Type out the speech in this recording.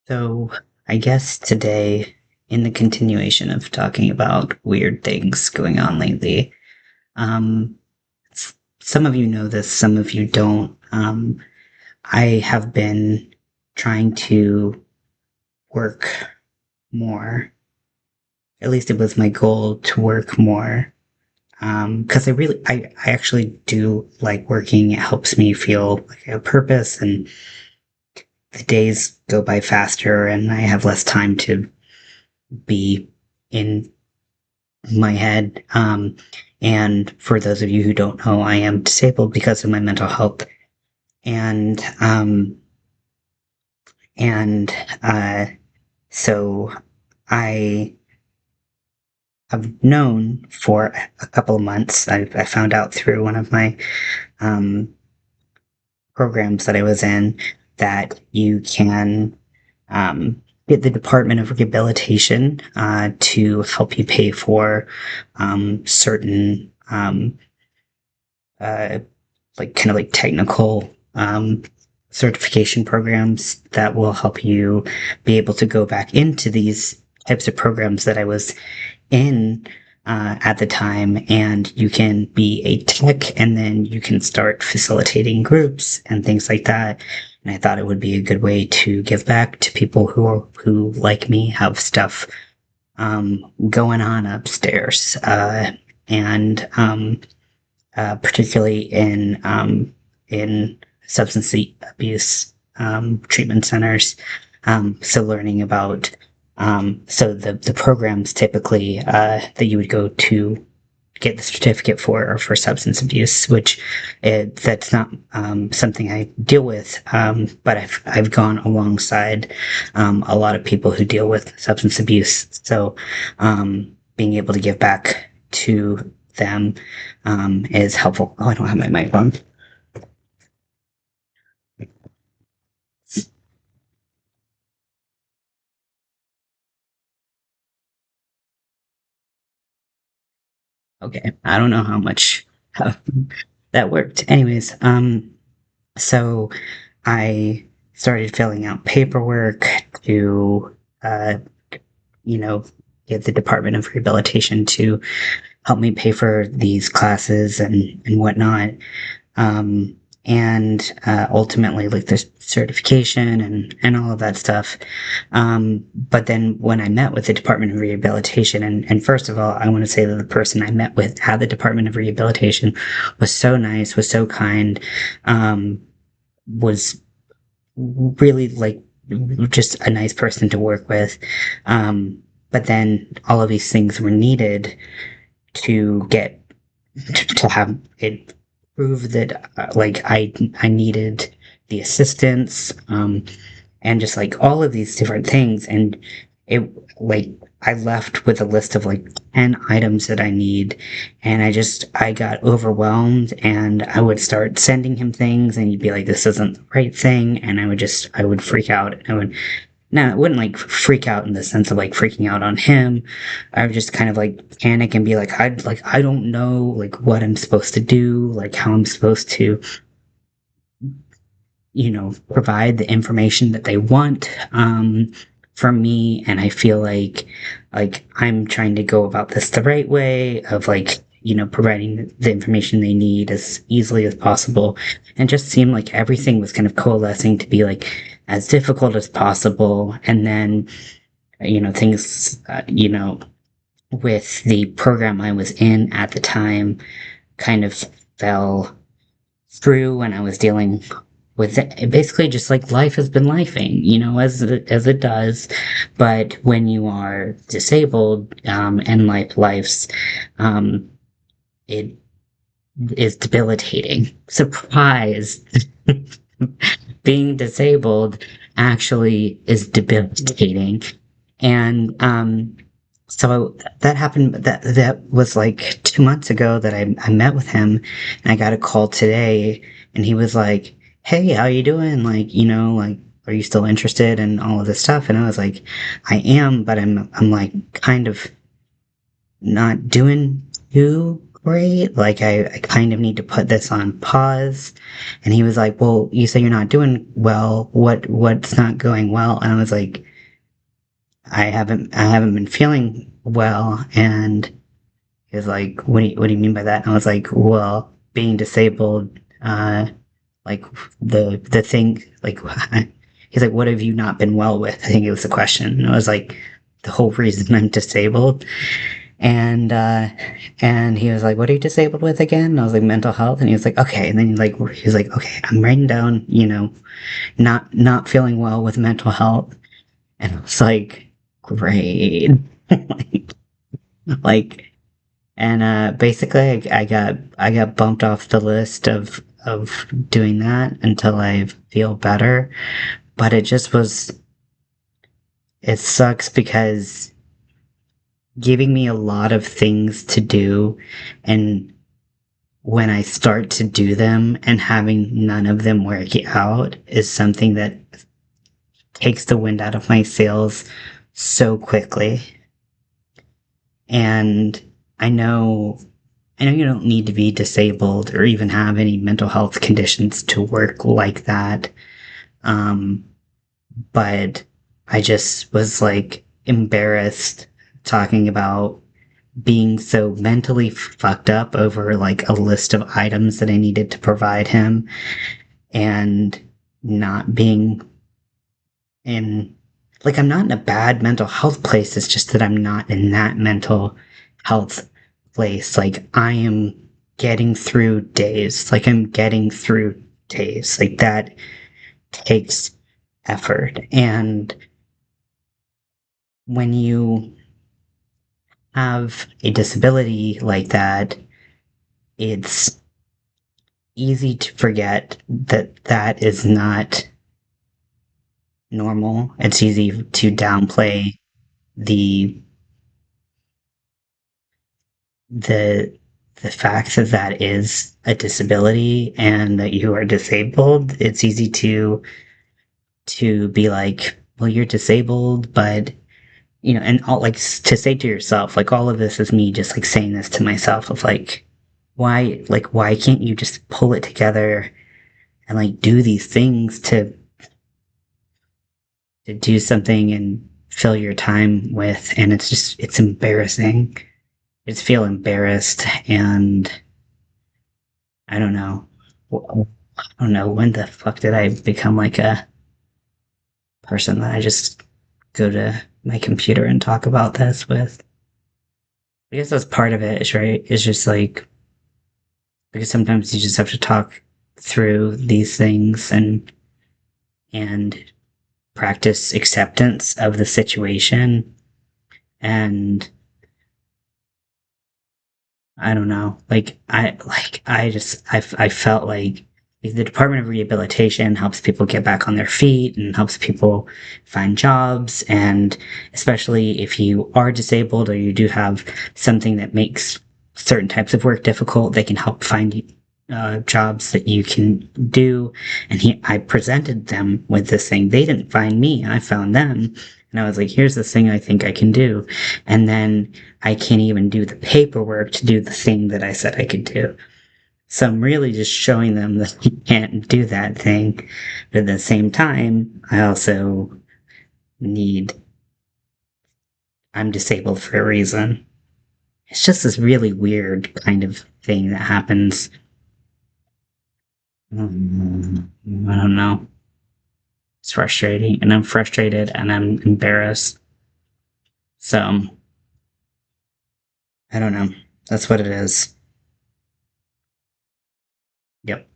So, I guess today, in the continuation of talking about weird things going on lately, um, some of you know this, some of you don't. I have been trying to work more. At least it was my goal to work more. Because I actually do like working. It helps me feel like I have purpose, and the days go by faster, and I have less time to be in my head. And for those of you who don't know, I am disabled because of my mental health. And, um, and, uh, so I have known for a couple of months. I found out through one of my, um, programs that I was in that you can, get the Department of Rehabilitation to help you pay for certain uh, like kind of like technical certification programs that will help you be able to go back into these types of programs that I was in at the time, and you can be a tech and then you can start facilitating groups and things like that. And I thought it would be a good way to give back to people who like me have stuff going on upstairs, and particularly in substance abuse treatment centers. So learning about so the programs typically that you would go to get the certificate for or for substance abuse, which that's not something I deal with, but I've gone alongside a lot of people who deal with substance abuse. So being able to give back to them is helpful. Oh, I don't have my mic on. Okay, I don't know how that worked. Anyways, so I started filling out paperwork to, uh, you know, get the Department of Rehabilitation to help me pay for these classes and whatnot. Um, and ultimately, like the certification and all of that stuff. But then when I met with the Department of Rehabilitation, and first of all, I want to say that the person I met with at the Department of Rehabilitation was so nice, was so kind, was really like just a nice person to work with. But then all of these things were needed to get to have it prove that like I needed the assistance, and just like all of these different things, and it like I left with a list of like 10 items that I need, and I got overwhelmed, and I would start sending him things, and he'd be like, this isn't the right thing, and I would freak out. I would Now, it wouldn't like freak out in the sense of like freaking out on him. I would just kind of like panic and be like, I don't know like what I'm supposed to do, like how I'm supposed to, provide the information that they want from me. And I feel like I'm trying to go about this the right way of like, providing the information they need as easily as possible. And just seemed like everything was kind of coalescing to be like as difficult as possible. And then, things, with the program I was in at the time kind of fell through, and I was dealing with it. Basically just like life has been lifing, as it does. But when you are disabled, and life's, it is debilitating. Surprise! Being disabled actually is debilitating. And so that happened. That was like 2 months ago that I met with him, and I got a call today, and he was like, "Hey, how you doing? Like, like, are you still interested in all of this stuff?" And I was like, "I am, but I'm like kind of not doing too great. Like, I kind of need to put this on pause. And he was like, well, you say you're not doing well. What's not going well? And I was like, I haven't been feeling well. And he was like, what do you mean by that? And I was like, well, being disabled, like the thing, like, he's like, what have you not been well with? I think it was the question. And I was like, the whole reason I'm disabled. And he was like, what are you disabled with again? And I was like, mental health. And he was like, okay. And then he was like, okay, I'm writing down, not feeling well with mental health. And I was like, great. like, like, and basically, I got bumped off the list of doing that until I feel better. But it sucks because giving me a lot of things to do, and when I start to do them and having none of them work out is something that takes the wind out of my sails so quickly. And I know I know you don't need to be disabled or even have any mental health conditions to work like that. Um, but I just was like embarrassed talking about being so mentally fucked up over like a list of items that I needed to provide him and not being in, like, I'm not in a bad mental health place. It's just that I'm not in that mental health place. Like, I am getting through days. Like, I'm getting through days. Like, that takes effort. And when you have a disability like that, it's easy to forget that that is not normal. It's easy to downplay the the the fact that that is a disability and that you are disabled. It's easy to be like, well, you're disabled, but and all, like, to say to yourself, like, all of this is me just like saying this to myself of why can't you just pull it together and like do these things to do something and fill your time with. And it's embarrassing. I just feel embarrassed. And I don't know. I don't know, when the fuck did I become like a person that I just go to my computer and talk about this with. I guess that's part of it, is right. It's just like, because sometimes you just have to talk through these things and practice acceptance of the situation. And I don't know. I felt like the Department of Rehabilitation helps people get back on their feet and helps people find jobs. And especially if you are disabled or you do have something that makes certain types of work difficult, they can help find jobs that you can do. And I presented them with this thing. They didn't find me, I found them. And I was like, here's this thing I think I can do. And then I can't even do the paperwork to do the thing that I said I could do. So I'm really just showing them that you can't do that thing. But at the same time, I also need, I'm disabled for a reason. It's just this really weird kind of thing that happens. I don't know. It's frustrating, and I'm frustrated, and I'm embarrassed. So, I don't know. That's what it is. Yep.